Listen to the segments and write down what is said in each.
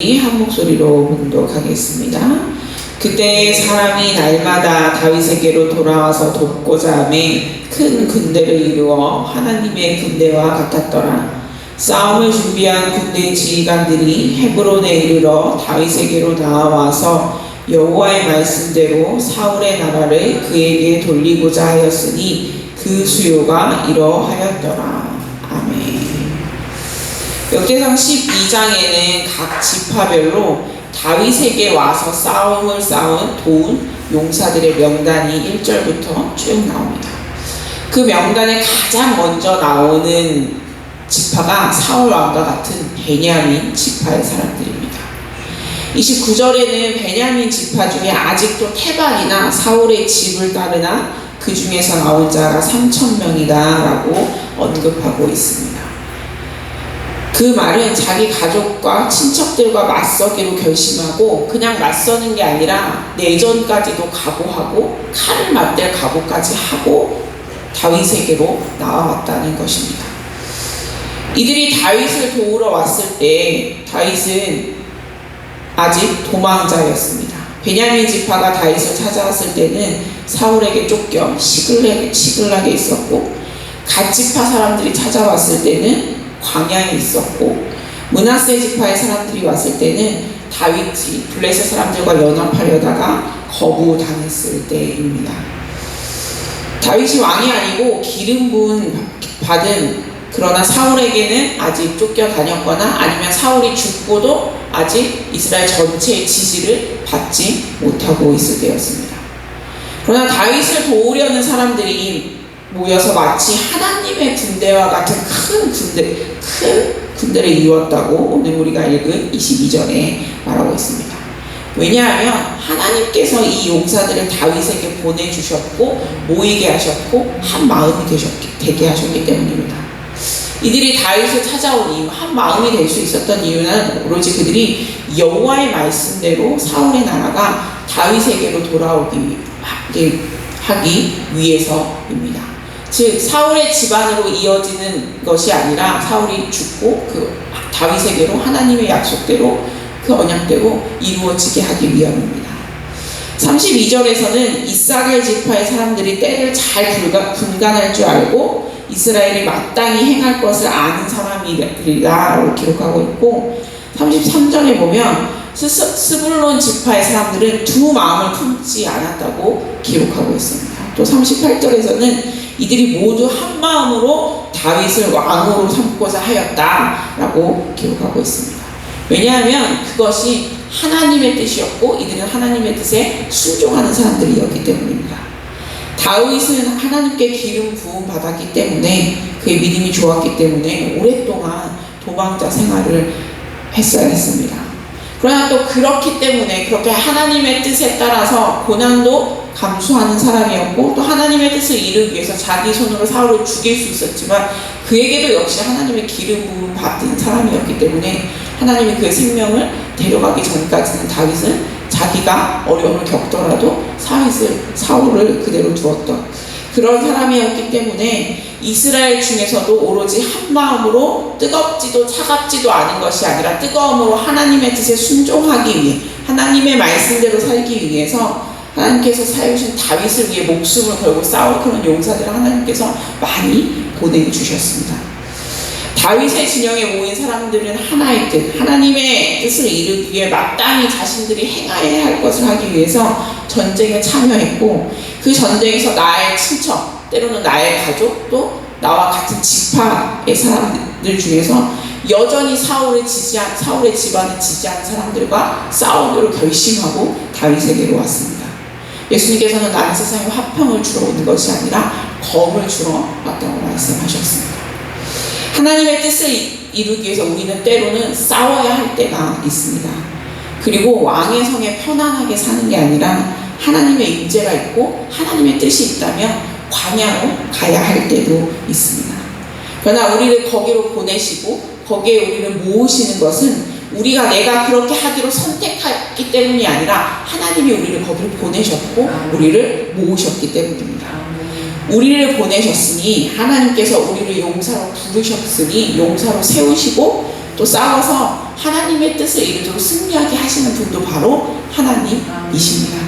한 목소리로 봉독하겠습니다. 그때 사람이 날마다 다윗에게로 돌아와서 돕고자 하매 큰 군대를 이루어 하나님의 군대와 같았더라. 싸움을 준비한 군대 지휘관들이 헤브론에 이르러 다윗에게로 나와서 여호와의 말씀대로 사울의 나라를 그에게 돌리고자 하였으니 그 수요가 이러하였더라. 아멘. 역대상 12장에는 각 지파별로 다윗에게 와서 싸움을 도운 용사들의 명단이 1절부터 쭉 나옵니다. 그 명단에 가장 먼저 나오는 지파가 사울 왕과 같은 베냐민 지파의 사람들입니다. 29절에는 베냐민 지파 중에 아직도 태반이나 사울의 집을 따르나 그 중에서 나온 자가 3,000명이다 라고 언급하고 있습니다. 그 말은 자기 가족과 친척들과 맞서기로 결심하고 그냥 맞서는 게 아니라 내전까지도 각오하고 칼을 맞댈 각오까지 하고 다윗에게로 나와왔다는 것입니다. 이들이 다윗을 도우러 왔을 때 다윗은 아직 도망자였습니다. 베냐민 지파가 다윗을 찾아왔을 때는 사울에게 쫓겨 시글락에 있었고 갓 지파 사람들이 찾아왔을 때는 광야에 있었고 므낫세 지파의 사람들이 왔을 때는 다윗이 블레셋 사람들과 연합하려다가 거부당했을 때입니다. 다윗이 왕이 아니고 기름 부은 받은 그러나 사울에게는 아직 쫓겨다녔거나 아니면 사울이 죽고도 아직 이스라엘 전체의 지지를 받지 못하고 있을 때였습니다. 그러나 다윗을 도우려는 사람들이 모여서 마치 하나님의 군대와 같은 큰 군대를 이루었다고 오늘 우리가 읽은 22절에 말하고 있습니다. 왜냐하면 하나님께서 이 용사들을 다윗에게 보내주셨고 모이게 하셨고 한 마음이 되게 하셨기 때문입니다. 이들이 다윗을 찾아온 이유, 한 마음이 될 수 있었던 이유는 오로지 그들이 여호와의 말씀대로 사울의 나라가 다윗에게로 돌아오기 하기 위해서입니다. 즉 사울의 집안으로 이어지는 것이 아니라 사울이 죽고 그 다윗에게로 하나님의 약속대로 그 언약대로 이루어지게 하기 위함입니다. 32절에서는 이사갈 지파의 사람들이 때를 잘 분간할 줄 알고 이스라엘이 마땅히 행할 것을 아는 사람이라고 기록하고 있고 33절에 보면 스불론 지파의 사람들은 두 마음을 품지 않았다고 기록하고 있습니다. 또 38절에서는 이들이 모두 한 마음으로 다윗을 왕으로 삼고자 하였다라고 기록하고 있습니다. 왜냐하면 그것이 하나님의 뜻이었고 이들은 하나님의 뜻에 순종하는 사람들이었기 때문입니다. 다윗은 하나님께 기름 부음 받았기 때문에 그의 믿음이 좋았기 때문에 오랫동안 도망자 생활을 했어야 했습니다. 그러나 또 그렇기 때문에 그렇게 하나님의 뜻에 따라서 고난도 감수하는 사람이었고 또 하나님의 뜻을 이루기 위해서 자기 손으로 사울을 죽일 수 있었지만 그에게도 역시 하나님의 기름 부음 받은 사람이었기 때문에 하나님이 그의 생명을 데려가기 전까지는 다윗은 자기가 어려움을 겪더라도 사울을 그대로 두었던 그런 사람이었기 때문에 이스라엘 중에서도 오로지 한 마음으로 뜨겁지도 차갑지도 않은 것이 아니라 뜨거움으로 하나님의 뜻에 순종하기 위해 하나님의 말씀대로 살기 위해서 하나님께서 세우신 다윗을 위해 목숨을 걸고 싸울 그런 용사들을 하나님께서 많이 보내주셨습니다. 다윗의 진영에 모인 사람들은 하나의 뜻, 하나님의 뜻을 이루기 위해 마땅히 자신들이 행해야 할 것을 하기 위해서 전쟁에 참여했고 그 전쟁에서 나의 친척, 때로는 나의 가족, 또 나와 같은 지파의 사람들 중에서 여전히 사울의 집안을 지지하는 사람들과 싸우기로 결심하고 다윗에게로 왔습니다. 예수님께서는 나는 세상에 화평을 주러 온 것이 아니라 검을 주러 왔다고 말씀하셨습니다. 하나님의 뜻을 이루기 위해서 우리는 때로는 싸워야 할 때가 있습니다. 그리고 왕의 성에 편안하게 사는 게 아니라 하나님의 임재가 있고 하나님의 뜻이 있다면 광야로 가야 할 때도 있습니다. 그러나 우리를 거기로 보내시고 거기에 우리를 모으시는 것은 내가 그렇게 하기로 선택했기 때문이 아니라 하나님이 우리를 거기로 보내셨고 우리를 모으셨기 때문입니다. 우리를 보내셨으니 하나님께서 우리를 용사로 부르셨으니 용사로 세우시고 또 싸워서 하나님의 뜻을 이루도록 승리하게 하시는 분도 바로 하나님이십니다.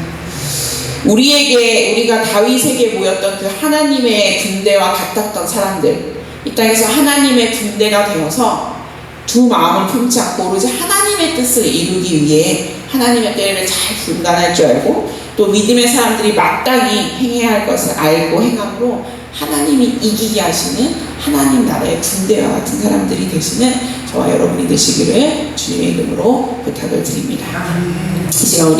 우리가 다윗에게 모였던 그 하나님의 군대와 같았던 사람들, 이 땅에서 하나님의 군대가 되어서 두 마음을 품지 않고 오로지 하나님의 뜻을 이루기 위해 하나님의 때를 잘 분간할 줄 알고 또 믿음의 사람들이 마땅히 행해야 할 것을 알고 행함으로 하나님이 이기게 하시는 하나님 나라의 군대와 같은 사람들이 되시는 저와 여러분이 되시기를 주님의 이름으로 부탁을 드립니다. 이 시간 우리